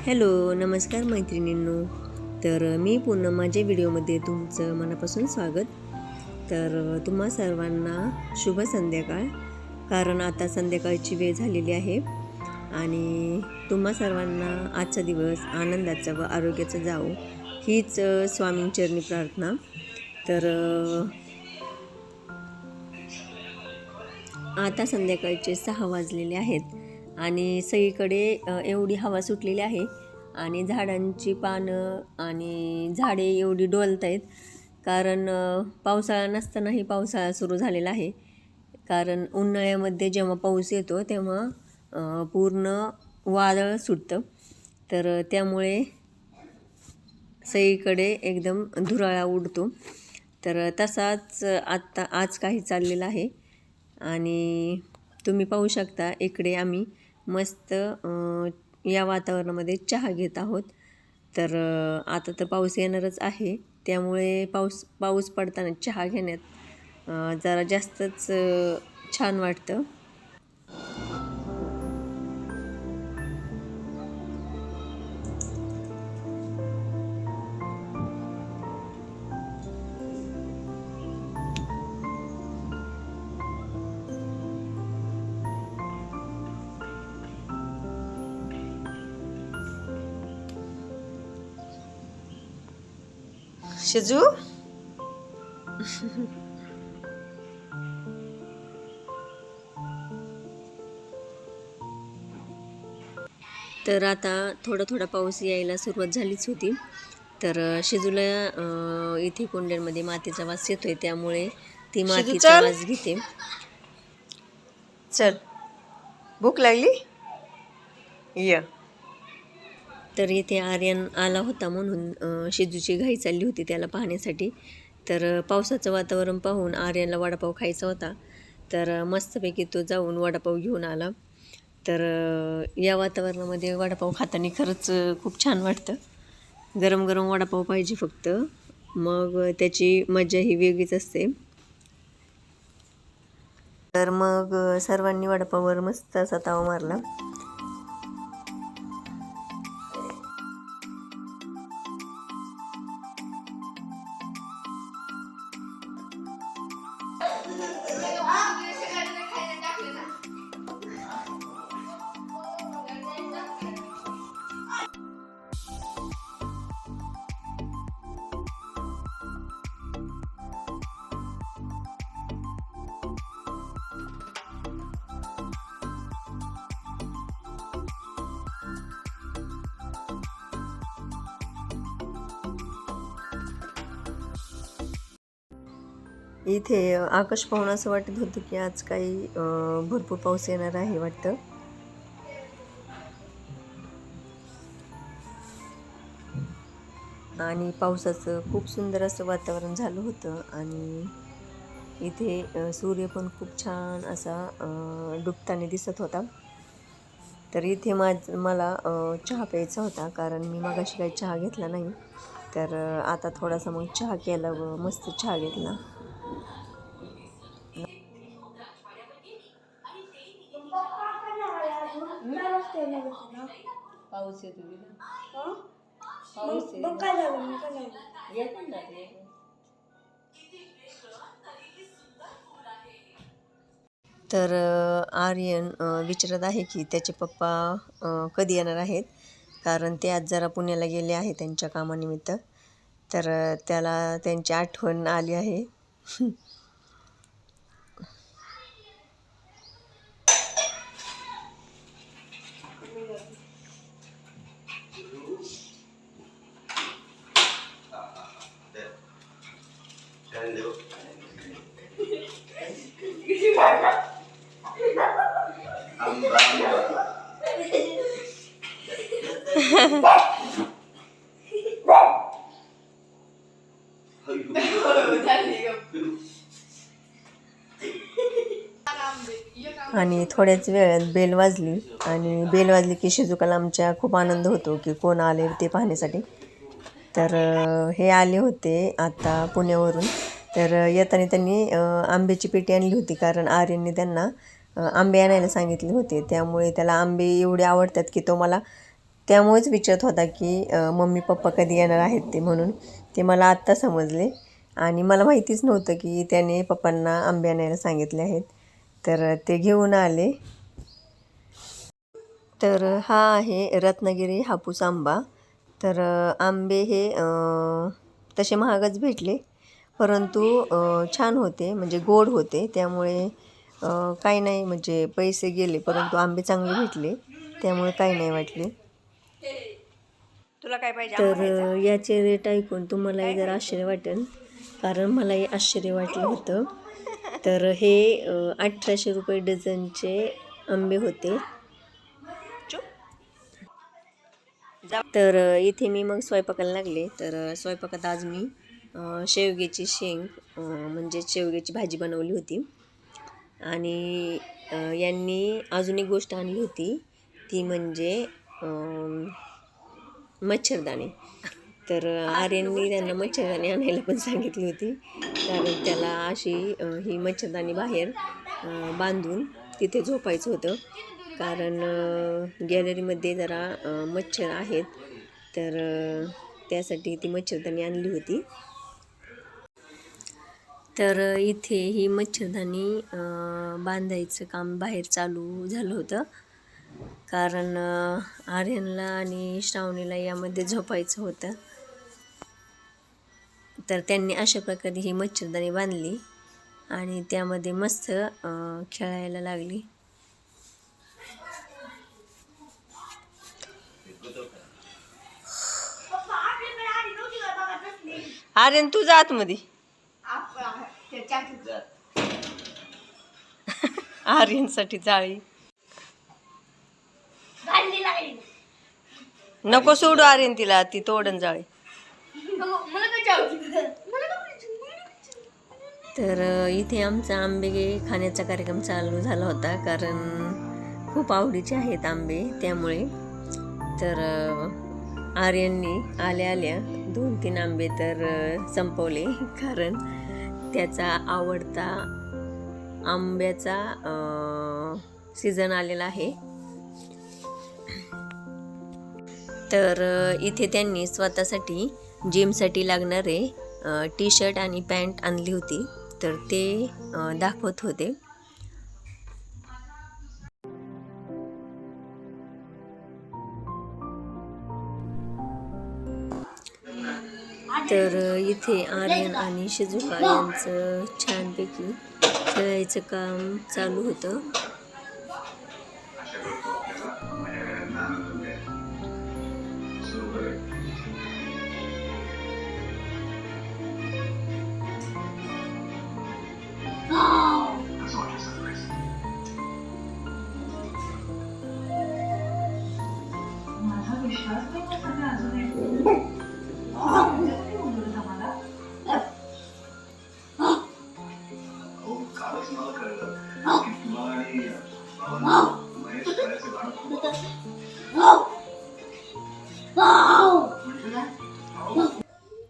Hello, नमस्कार मैत्रिणींनो. तर मी पुन्हा माझ्या व्हिडिओमध्ये तुमचं मनापासून स्वागत. तर तुम्हा सर्वांना शुभ संध्याकाळ. कारण आता संध्याकाळची वेळ झालेली आहे आणि तुम्हा सर्वांना आजचा दिवस आनंदाचा व आरोग्याचा जावो हीच स्वामींचरणी प्रार्थना. तर आता संध्याकाळचे 6 वाजलेले आहेत आणि सगळीकडे एवढी हवा सुटलेली आहे आणि झाडांची पानं आणि झाडे एवढी डोलत आहेत. कारण पावसाळा नसतानाही पावसाळा सुरू झालेला आहे. कारण उन्हाळ्यामध्ये जेव्हा पाऊस येतो तेव्हा पूर्ण वादळ सुटतं. तर त्यामुळे सगळीकडे एकदम धुराळा उडतो. तर तसाच आज काही चाललेला आहे आणि तुम्ही पाहू शकता इकडे आम्ही मस्त या वातावरणामध्ये चहा घेत आहोत. तर आता तर पाऊस येणारच आहे त्यामुळे पाऊस पडताना चहा घेण्यात जरा जास्तच छान वाटतं. शिजू तर आता थोडा पाऊस यायला सुरुवात झालीच होती. तर शिजूला इथे कुंड्यांमध्ये मातीचा वास येतोय त्यामुळे ती मातीचा वास घेते. चल, भूक लागली ये. तर इथे आर्यन आला होता म्हणून शिजूची घाई चालली होती त्याला पाहण्यासाठी. तर पावसाचं वातावरण पाहून आर्यनला वडापाव खायचा होता. तर मस्तपैकी तो जाऊन वडापाव घेऊन आला. तर या वातावरणामध्ये वडापाव खाताना खरंच खूप छान वाटतं. गरम गरम वडापाव पाहिजे फक्त, मग त्याची मजा ही वेगळीच असते. तर मग सर्वांनी वडापाववर मस्त असा ताव मारला. इथे आकाश पाहून असं वाटत होतं की आज काही भरपूर पाऊस येणार आहे वाटतं. आणि पावसाचं खूप सुंदर असं वातावरण झालं होतं आणि इथे सूर्य पण खूप छान असा डुबताना दिसत होता. तर इथे मला चहा प्यायचा होता कारण मी मगाशी काही चहा घेतला नाही. तर आता थोडासा मग चहा केला व मस्त चहा घेतला. पाऊस येतो तर आर्यन विचारत आहे की त्याचे पप्पा कधी येणार आहेत. कारण ते आज जरा पुण्याला गेले आहे त्यांच्या कामानिमित्त. तर त्याला त्यांची आठवण आली आहे. आणि थोड्याच वेळात बेल वाजली आणि बेल वाजली की शिजुकाला आमच्या खूप आनंद होतो की कोण आले ते पाहण्यासाठी. तर हे आले होते आता पुण्यावरून. तर येताना त्यांनी आंब्याची पेटी आणली होती कारण आर्यनने त्यांना आंबे आणायला सांगितले होते. त्यामुळे त्याला आंबे एवढे आवडतात की तो मला त्यामुळेच विचारत होता की मम्मी पप्पा कधी येणार आहेत ते, म्हणून ते मला आत्ता समजले. आणि मला माहितीच नव्हतं की त्याने पप्पांना आंबे आणायला सांगितले आहेत. तर ते घेऊन आले. तर हा आहे रत्नागिरी हापूस आंबा. तर आंबे हे तसे महागच भेटले, परंतु छान होते, म्हणजे गोड होते. त्यामुळे काही नाही, म्हणजे पैसे गेले परंतु आंबे चांगले भेटले, त्यामुळे काही नाही वाटले. तुला काय पाहिजे? तर याचे रेट ऐकून तुम्हालाही जर आश्चर्य वाटेल, कारण मलाही आश्चर्य वाटलं होतं. तर हे 1800 रुपये डझनचे आंबे होते. तर इथे मी मग स्वयंपाकाला लागले. तर स्वयंपाकात आज मी शेवग्याची शेंग म्हणजे शेवग्याची भाजी बनवली होती. आणि यांनी अजून एक गोष्ट आणली होती, ती म्हणजे मच्छरदाणी. तर आर्यननी त्यांना मच्छरदाणी आणायला पण सांगितली होती, कारण त्याला अशी ही मच्छरदाणी बाहेर बांधून तिथे झोपायचं होतं, कारण गॅलरीमध्ये जरा मच्छर आहेत. तर त्यासाठी ती मच्छरदाणी आणली होती. तर इथे ही मच्छरदाणी बांधायचं काम बाहेर चालू झालं होतं, कारण आर्यनला आणि श्रावणीला यामध्ये झोपायचं होतं. तर त्यांनी अशा प्रकारे ही मच्छरदाणी बांधली आणि त्यामध्ये मस्त खेळायला लागली. आर्यन तू जा आतमध्ये. आर्यनसाठी जाळी नको सोडू आर्यन, तिला ती तोडन जाळी. तर इथे आमचा आंबे खाण्याचा कार्यक्रम चालू झाला होता, कारण खूप आवडीचे आहेत आंबे, त्यामुळे. तर आर्यननी आल्या आल्या 2-3 आंबे तर संपवले, कारण त्याचा आवडता आंब्याचा सीझन आलेला आहे. तर इथे त्यांनी स्वतःसाठी जिमसाठी लागणारे टी शर्ट आणि पॅन्ट आणली होती, तर ते दाखवत होते. तर इथे आर्यन आणि शिजुका यांचं छानपैकी खेळायचं काम चालू होतं.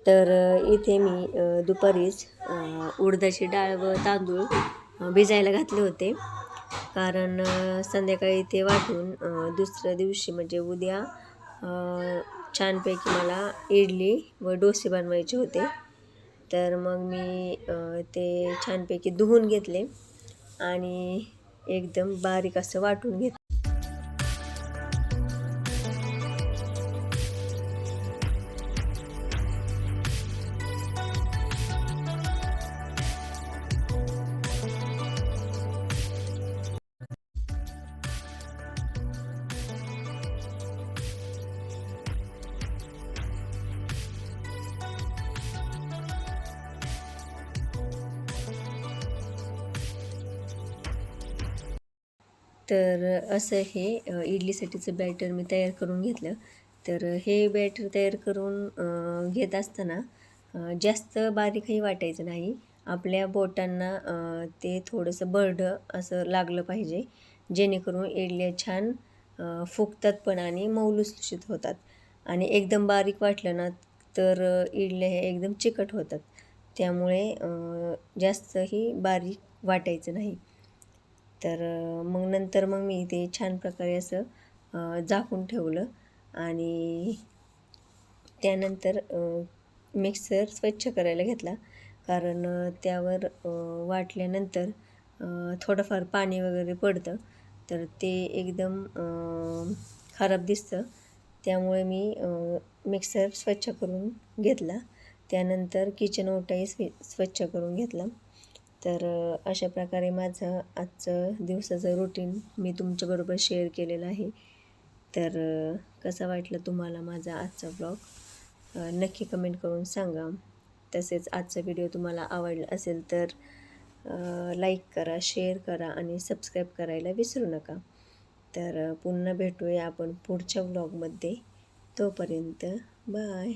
तर इथे मी दुपारीच उडदाची डाळ व तांदूळ भिजायला घातले होते, कारण संध्याकाळी ते वाटून दुसऱ्या दिवशी म्हणजे उद्या छानपैकी मला इडली व डोसे बनवायचे होते. तर मग मी ते छानपैकी धुवून घेतले आणि एकदम बारीक असं वाटून घेतलं. तर असं हे इडलीसाठीचं बॅटर मी तयार करून घेतलं. तर हे बॅटर तयार करून घेत असताना जास्त बारीकही वाटायचं नाही. आपल्या बोटांना ते थोडंसं बरडं असं लागलं पाहिजे, जेणेकरून इडल्या छान फुगतात पण आणि मऊ लुसलुशीत होतात. आणि एकदम बारीक वाटलं ना तर इडल्या हे एकदम चिकट होतात, त्यामुळे जास्तही बारीक वाटायचं नाही. तर मग नंतर मग मी ते छान प्रकारे असं झाकून ठेवलं आणि त्यानंतर मिक्सर स्वच्छ करायला घेतला, कारण त्यावर वाटल्यानंतर थोडंफार पाणी वगैरे पडतं, तर ते एकदम खराब दिसतं. त्यामुळे मी मिक्सर स्वच्छ करून घेतला. त्यानंतर किचन ओटाही स्वच्छ करून घेतला. तर अशा प्रकारे माझं आजचं दिवसाचं रुटीन मी तुमच्याबरोबर शेअर केलेलं आहे. तर कसा वाटला तुम्हाला माझा आजचा ब्लॉग, नक्की कमेंट करून सांगा. तसेच आजचा व्हिडिओ तुम्हाला आवडला असेल तर लाईक करा, शेअर करा आणि सबस्क्राईब करायला विसरू नका. तर पुन्हा भेटूया आपण पुढच्या व्लॉगमध्ये. तोपर्यंत बाय.